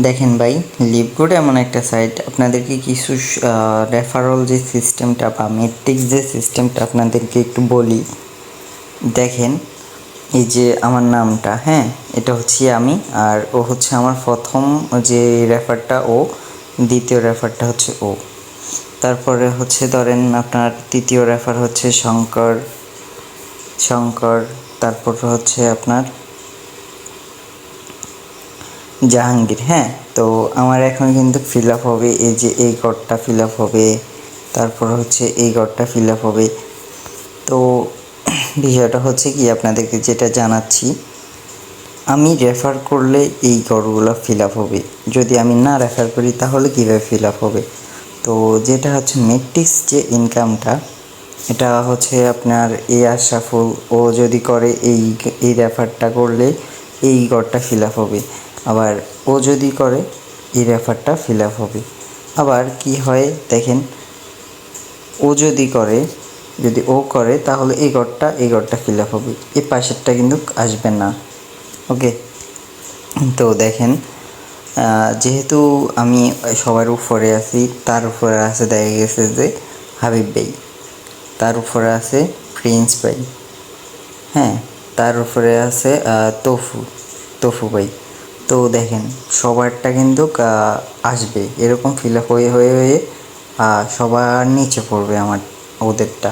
দেখেন ভাই, লিভগুড এমন একটা সাইট, আপনাদেরকে কিছু রেফারেল যে সিস্টেমটা বা মেট্রিক্স যে সিস্টেমটা আপনাদেরকে একটু বলি। দেখেন, এই যে আমার নামটা, হ্যাঁ, এটা হচ্ছে আমি, আর ও হচ্ছে আমার প্রথম যে রেফারটা ও, দ্বিতীয় রেফারটা হচ্ছে ও, তারপরে হচ্ছে ধরেন আপনার তৃতীয় রেফার হচ্ছে শঙ্কর, তারপর হচ্ছে আপনার জাহাঙ্গীর। হ্যাঁ, তো আমার এখন কিন্তু ফিল আপ হবে, এই যে এই ঘরটা ফিল আপ হবে, তারপর হচ্ছে এই ঘরটা ফিল আপ হবে। তো বিষয়টা হচ্ছে কি, আপনাদেরকে যেটা জানাচ্ছি, আমি রেফার করলে এই ঘরগুলো ফিল আপ হবে, যদি আমি না রেফার করি তাহলে কীভাবে ফিল আপ হবে। তো যেটা হচ্ছে মেট্রিক্স যে ইনকামটা, এটা হচ্ছে আপনার এ আশরাফুল, ও যদি করে এই রেফারটা করলে এই ঘরটা ফিল আপ হবে, আবার ও যদি করে এই রেফারটা ফিল আপ হবে। আবার কি হয় দেখেন, ও যদি করে, যদি ও করে তাহলে এই ঘরটা ফিল আপ হবে, এই পাশেরটা কিন্তু আসবে না। ওকে, তো দেখেন, যেহেতু আমি সবার উপরে আছি, তার উপরে আছে দেখা গেছে যে হাবিব ভাই, তার উপরে আছে প্রিন্স ভাই, হ্যাঁ, তার উপরে আছে তফু ভাই। তো দেখেন, সবারটা কিন্তু আসবে এরকম ফিল আপ হয়ে হয়ে হয়ে সবার নিচে পড়বে আমার, ওদেরটা।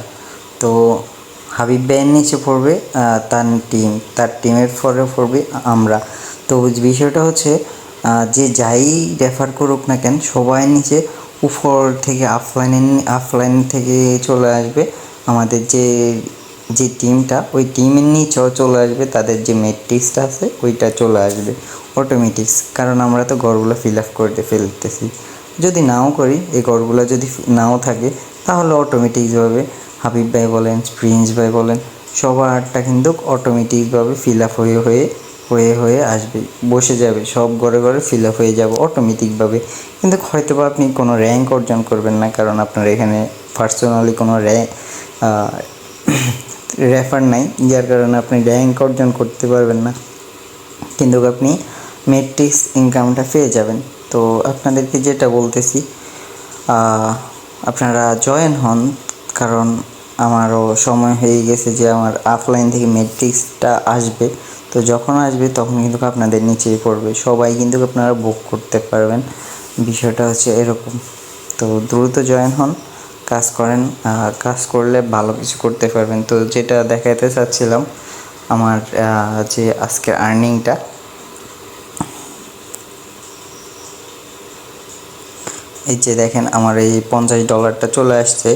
তো হাবিব ভাইয়ের নিচে পড়বে তার টিমের পরে পড়বে আমরা। তো বিষয়টা হচ্ছে, যে যাই রেফার করুক না কেন, সবাই নিচে উপর থেকে আফলাইন থেকে চলে আসবে আমাদের যে টিমটা, ওই টিমের নিচেও চলে আসবে, তাদের যে মেট্রিক্সটা আছে ওইটা চলে আসবে অটোমেটিক্স, কারণ আমরা তো ঘরগুলো ফিল আপ করতে ফেলতেছি। যদি নাও করি, এই ঘরগুলো যদি নাও থাকে, তাহলে অটোমেটিকভাবে হাবিব ভাই বলেন, প্রিন্স ভাই বলেন, সবারটা কিন্তু অটোমেটিকভাবে ফিল আপ হয়ে হয়ে হয়ে হয়ে আসবে, বসে যাবে, সব ঘরে ঘরে ফিল আপ হয়ে যাবে অটোমেটিকভাবে। কিন্তু হয়তো বা আপনি কোনো র্যাঙ্ক অর্জন করবেন না, কারণ আপনার এখানে পার্সোনালি কোনো রেফার নাই, যার কারণে আপনি র্যাঙ্ক অর্জন করতে পারবেন না, কিন্তু আপনি মেট্রিক্স ইনকামটা পেয়ে যাবেন। তো আপনাদেরকে যেটা বলতেছি, আপনারা জয়েন হন, কারণ আমারও সময় হয়ে গেছে যে আমার অফলাইন থেকে মেট্রিক্সটা আসবে। তো যখন আসবে তখন কিন্তু আপনাদের নিচেই পড়বে, সবাই কিন্তু আপনারা বুক করতে পারবেন। বিষয়টা হচ্ছে এরকম। তো দ্রুত জয়েন হন, কাজ করেন, কাজ করলে ভালো কিছু করতে পারবেন। তো যেটা দেখাতে চাচ্ছিলাম, আমার যে আজকের আর্নিংটা, এই যে দেখেন, আমার এই $50 চলে আসছে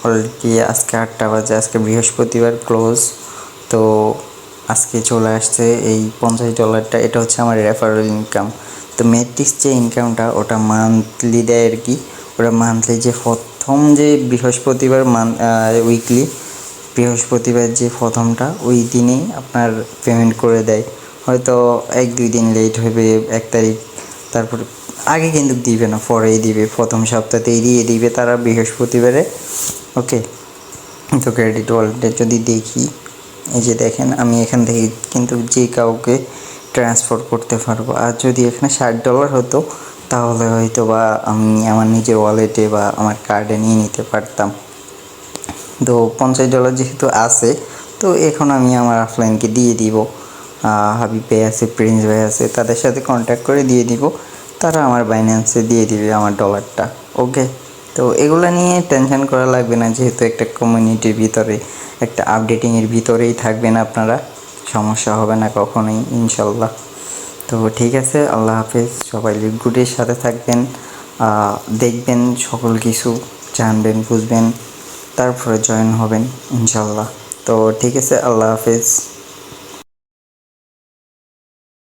অলরেডি। আজকে 8টা বাজে, আজকে বৃহস্পতিবার ক্লোজ, তো আজকে চলে আসছে এই $50। এটা হচ্ছে আমার রেফারেল ইনকাম। তো মেট্রিক্স যে ইনকামটা, ওটা মান্থলি দেয় আর কি। ওটা মান্থলি যে প্রথম যে বৃহস্পতিবার উইকলি বৃহস্পতিবার যে প্রথমটা, ওই দিনেই আপনার পেমেন্ট করে দেয়। হয়তো 1-2 দিন লেট হবে, 1 তারিখ, তারপর আগে কিন্তু দিবে না, পরেই দিবে, প্রথম সপ্তাহতেই দিয়ে দিবে তারা বৃহস্পতিবারে। ওকে, তো ক্রেডিট ওয়ালেটে যদি দেখি, এই যে দেখেন, আমি এখান থেকে কিন্তু যে কাউকে ট্রান্সফার করতে পারবো। আর যদি এখানে $60 হতো, তাহলে হয়তো বা আমি আমার নিজের ওয়ালেটে বা আমার কার্ডে নিয়ে নিতে পারতাম। তো $50 যেহেতু আছে, তো এখন আমি আমার অফলাইনকে দিয়ে দিব। হাবিব ভাই আছে, প্রিন্স ভাই আছে, তাদের সাথে কন্ট্যাক্ট করে দিয়ে দিব, তারা আমার বাইন্যান্সে দিয়ে দিবে আমার ডলারটা। ওকে, তো এগুলো নিয়ে টেনশন করা লাগবে না, যেহেতু একটা কমিউনিটির ভিতরে, একটা আপডেটিংয়ের ভিতরেই থাকবেন আপনারা, সমস্যা হবে না কখনোই ইনশাল্লাহ। তো ঠিক আছে, আল্লাহ হাফেজ। সবাই লিভগুডের সাথে থাকবেন, দেখবেন, সকল কিছু জানবেন, বুঝবেন, তারপরে জয়েন হবেন ইনশাল্লাহ। তো ঠিক আছে, আল্লাহ হাফেজ।